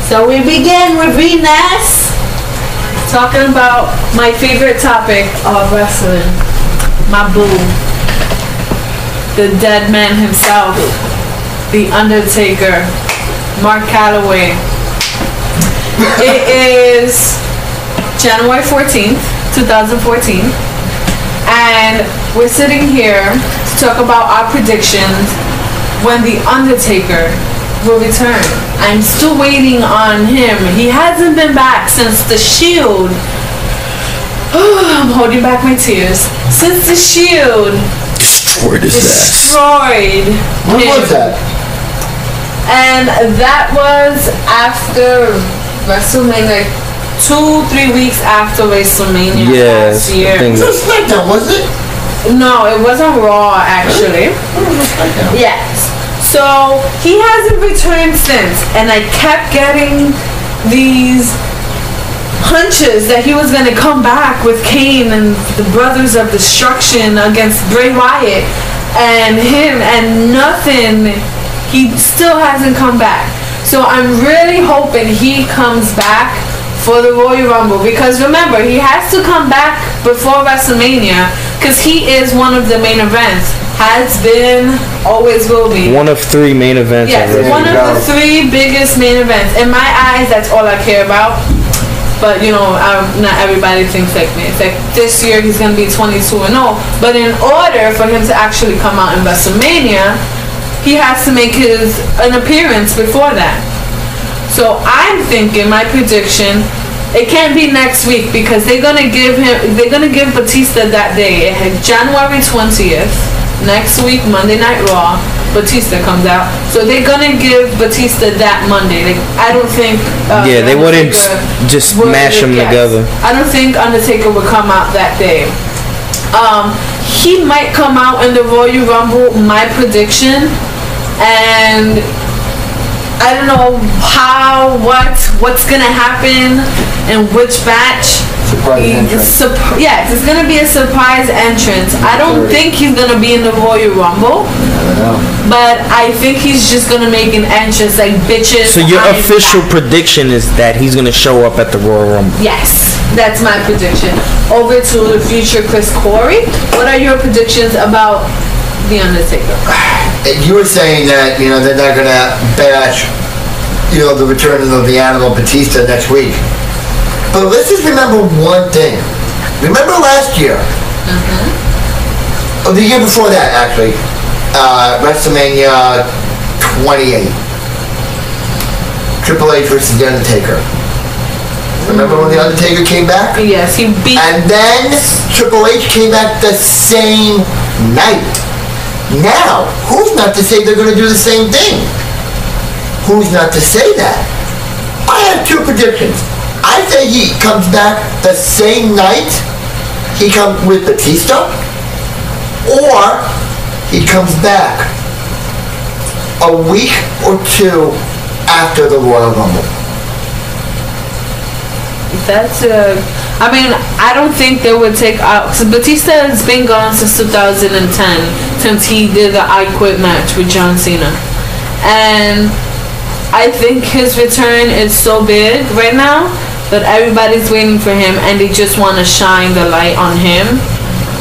So we begin with Venus talking about my favorite topic of wrestling, my boo, the dead man himself, the Undertaker, Mark Calloway. It is January 14th, 2014, and we're sitting here to talk about our predictions when the Undertaker will return. I'm still waiting on him. He hasn't been back since the Shield. I'm holding back my tears. Since the Shield destroyed his ass. When was that? And that was after WrestleMania, like 2-3 weeks after WrestleMania last year. It was SmackDown, wasn't it? No, it wasn't Raw actually. Yes. So he hasn't returned since, and I kept getting these hunches that he was gonna come back with Kane and the Brothers of Destruction against Bray Wyatt and him, and nothing. He still hasn't come back. So I'm really hoping he comes back for the Royal Rumble, because remember, he has to come back before WrestleMania because he is one of the main events. Has been, always will be. One of 3 main events. Yes, one of the 3 biggest main events. In my eyes, that's all I care about. But, you know, not everybody thinks like me. It's like this year he's going to be 22-0. But in order for him to actually come out in WrestleMania, he has to make an appearance before that. So I'm thinking, my prediction, it can't be next week because they're gonna give Batista that day. January 20th, next week, Monday Night Raw, Batista comes out. So they're gonna give Batista that Monday. I don't think they wouldn't just mash them together. I don't think Undertaker would come out that day. He might come out in the Royal Rumble, my prediction, and I don't know what's gonna happen in which match. Yes, it's gonna be a surprise entrance. I don't think he's gonna be in the Royal Rumble, but I think he's just gonna make an entrance like bitches. So your official prediction is that he's gonna show up at the Royal Rumble? Yes, that's my prediction. Over to the future Chris Corey. What are your predictions about the Undertaker? You were saying that, you know, they're not going to bash, you know, the return of the Animal Batista next week. But let's just remember one thing. Remember last year? Or the year before that, actually. WrestleMania 28. Triple H versus The Undertaker. Remember when The Undertaker came back? Yes, he beat... And then Triple H came back the same night. Now, who's not to say they're going to do the same thing? Who's not to say that? I have 2 predictions. I say he comes back the same night he comes with Batista, or he comes back a week or 2 after the Royal Rumble. I don't think they would take out. So Batista has been gone since 2010, since he did the I Quit match with John Cena, and I think his return is so big right now that everybody's waiting for him, and they just want to shine the light on him.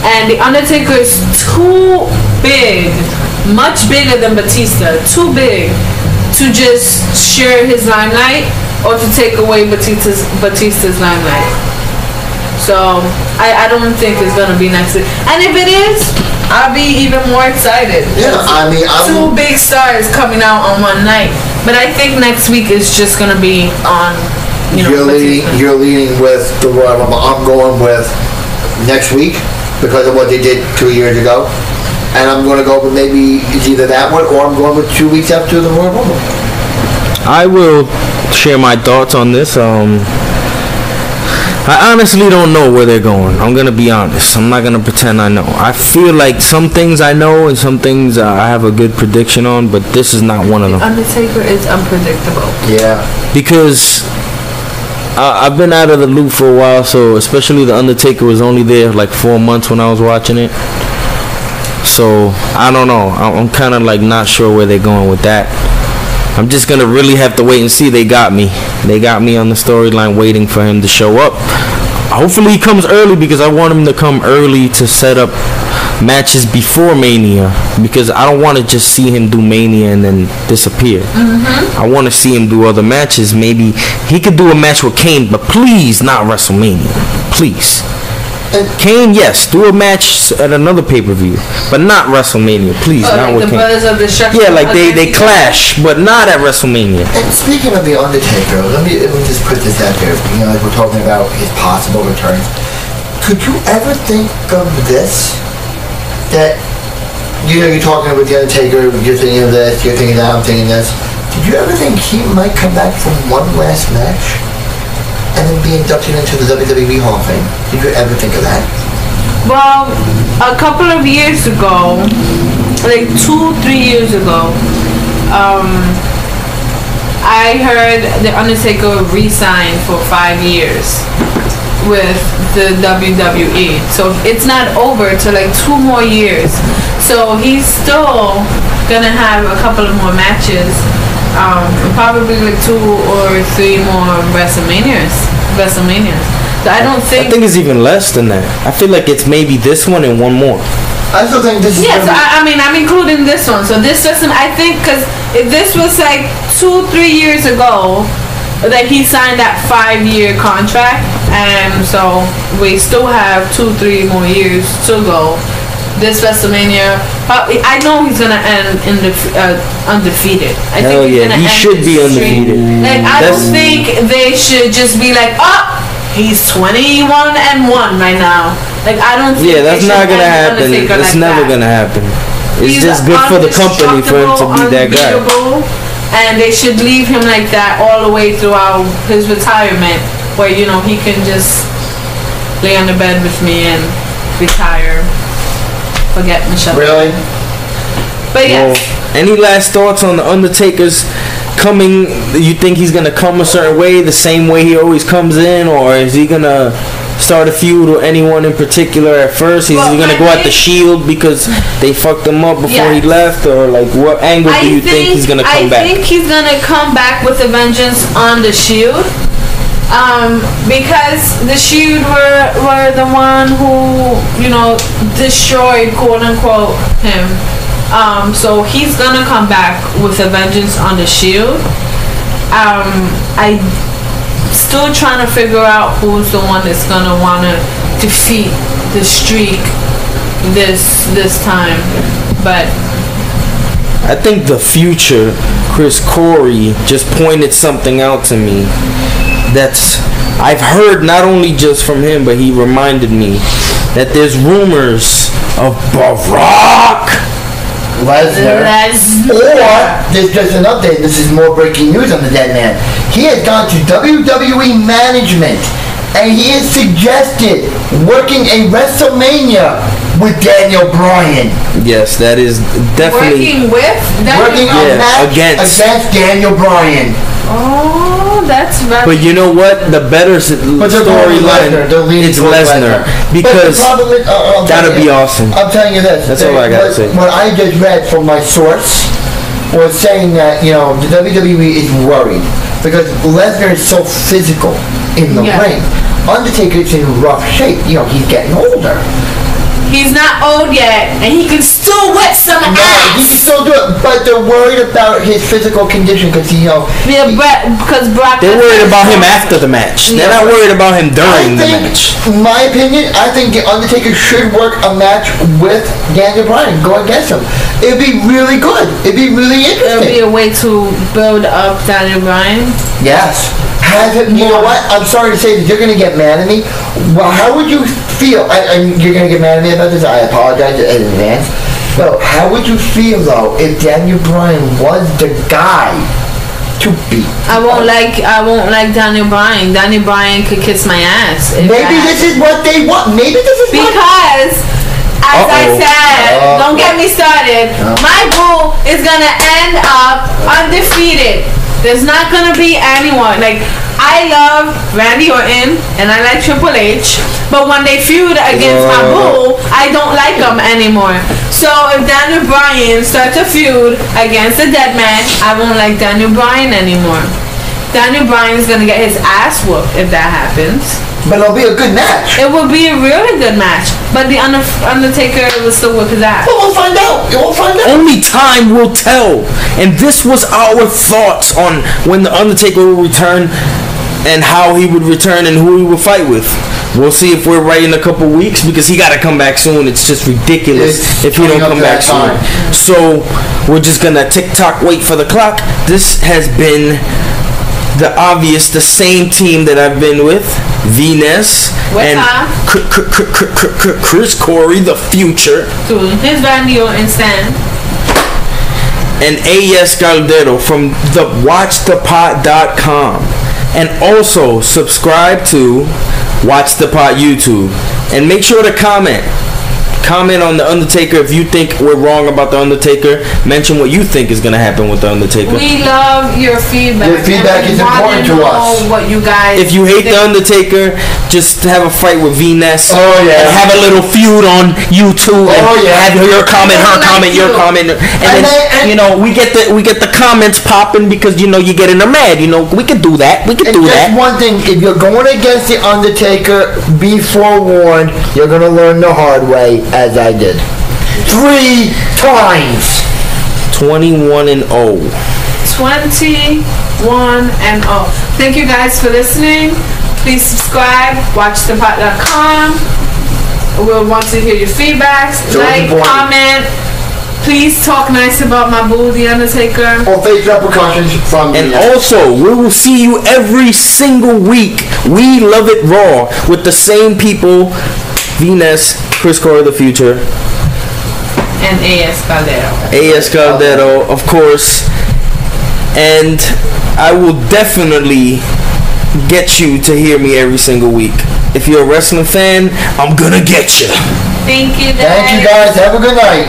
And the Undertaker is too big, much bigger than Batista, too big to just share his limelight or to take away Batista's limelight. So I don't think it's gonna be next week. And if it is, I'll be even more excited. Yeah, I mean, 2 big stars coming out on one night. But I think next week is just gonna be on. You're leading with the Royal Rumble. I'm going with next week because of what they did 2 years ago. And I'm going to go with maybe it's either that one or I'm going with 2 weeks after the Royal Rumble. I will share my thoughts on this. I honestly don't know where they're going. I'm going to be honest. I'm not going to pretend I know. I feel like some things I know and some things I have a good prediction on, but this is not one of them. Undertaker is unpredictable. Yeah. Because I've been out of the loop for a while, so especially the Undertaker was only there like 4 months when I was watching it. So I don't know. I'm kind of like not sure where they're going with that. I'm just gonna really have to wait and see. They got me on the storyline, waiting for him to show up. Hopefully he comes early, because I want him to come early to set up matches before Mania, because I don't want to just see him do Mania and then disappear. I want to see him do other matches. Maybe he could do a match with Kane, but please not WrestleMania. Please. Kane, yes, do a match at another pay-per-view, but not WrestleMania, please. Not like with the Kane. Brothers of Destruction. Yeah, like they clash, but not at WrestleMania. And speaking of the Undertaker, let me just put this out there. You know, as we're talking about his possible return, could you ever think of this? That, you know, you're talking about the Undertaker, you're thinking of this, you're thinking that, I'm thinking this. Did you ever think he might come back for one last match and then be inducted into the WWE Hall of Fame? Did you ever think of that? Well, a couple of years ago, like 2-3 years ago, I heard the Undertaker re-signed for 5 years with the WWE. So it's not over till like 2 more years. So he's still gonna have a couple of more matches, probably like 2 or 3 more WrestleManias. So I think it's even less than that. I feel like it's maybe this one and one more. I still think this is. Yes, I mean, I'm including this one. So this doesn't. I think because if this was like 2-3 years ago, that he signed that 5-year contract, and so we still have 2-3 more years to go. This WrestleMania, I know he's gonna end in the undefeated. I Hell think he's yeah, gonna he end should be undefeated. Like I don't think they should just be like, oh, he's 21-1 right now. Like I don't think. Yeah, that's not gonna happen. It's never gonna happen. It's just good for the company for him to be that guy. And they should leave him like that all the way throughout his retirement, where you know he can just lay on the bed with me and retire. Forget Michelle. Really? But yes. Well, any last thoughts on the Undertaker's coming? You think he's gonna come a certain way, the same way he always comes in, or is he gonna start a feud with anyone in particular at first? Is he gonna go at the Shield because they fucked him up before he left, or like what angle do you think he's gonna come back? I think he's gonna come back with a vengeance on the Shield. Because the Shield were the one who, you know, destroyed, quote unquote, him. So he's gonna come back with a vengeance on the Shield. I still trying to figure out who's the one that's gonna wanna defeat the Streak this time, but I think the future Chris Corey just pointed something out to me that's I've heard not only just from him, but he reminded me that there's rumors of Brock Lesnar. Or there's just an update. This is more breaking news on the dead man. He has gone to WWE management and he has suggested working a WrestleMania with Daniel Bryan. Yes, that is definitely working a match against Daniel Bryan. Oh, that's right. But you know what? The better storyline, it's Lesnar. Because that'll be awesome. I'm telling you this. That's all I gotta say. What I just read from my source was saying that, you know, the WWE is worried because Lesnar is so physical in the ring. Undertaker's in rough shape. You know, he's getting older. He's not old yet, and he can still whip some ass. He can still do it, but they're worried about his physical condition because because Brock. They're worried about him after the match. They're not worried about him during the match. In my opinion, I think the Undertaker should work a match with Daniel Bryan, go against him. It'd be really good. It'd be really interesting. It'll be a way to build up Daniel Bryan. Yes. You know what? I'm sorry to say that you're going to get mad at me. Well, how would you feel? You're going to get mad at me about this. I apologize in advance. But how would you feel, though, if Daniel Bryan was the guy to beat? I won't like Daniel Bryan. Daniel Bryan could kiss my ass. Maybe this is what they want. Maybe this is because. As I said, don't get me started. My boo is gonna end up undefeated. There's not gonna be anyone. Like, I love Randy Orton and I like Triple H, but when they feud against my boo, I don't like them anymore. So if Daniel Bryan starts a feud against the dead man, I won't like Daniel Bryan anymore. Daniel Bryan's gonna get his ass whooped if that happens. But it'll be a good match. It will be a really good match, but the Undertaker will still whip his ass. But we'll find out. We'll find out. Only time will tell. And this was our thoughts on when the Undertaker will return and how he would return and who he would fight with. We'll see if we're right in a couple weeks because he got to come back soon. It's just ridiculous if he don't come back soon. So we're just gonna tick-tock, wait for the clock. This has been the same team that I've been with, Venus and Chris Corey, the future. His Randy Orton stand. And A.S. Caldero from the WatchThePot.com. And also subscribe to Watch the Pot YouTube. And make sure to comment. Comment on the Undertaker if you think we're wrong about the Undertaker. Mention what you think is gonna happen with the Undertaker. We love your feedback. Your feedback is important to us. What you guys? If you hate the Undertaker, just have a fight with Venus. Oh yeah. And have a little feud on YouTube. Oh and yeah. Have your comment, her comment, your comment, and then you know we get the comments popping because you getting them mad. We could do that. We could do that. Just one thing: if you're going against the Undertaker, be forewarned. You're gonna learn the hard way. As I did 3 times. 21-0. 21-0. Thank you guys for listening. Please subscribe. WatchThePot.com. We'll want to hear your feedbacks. Like, comment. Please talk nice about my boo, the Undertaker. Or face repercussions from And also, we will see you every single week. We Love It Raw with the same people. Venus, Chris Corey, the future, and A.S. Caldero. A.S. Caldero, of course. And I will definitely get you to hear me every single week. If you're a wrestling fan, I'm gonna get you. Thank you, guys. Thank you, guys. Have a good night.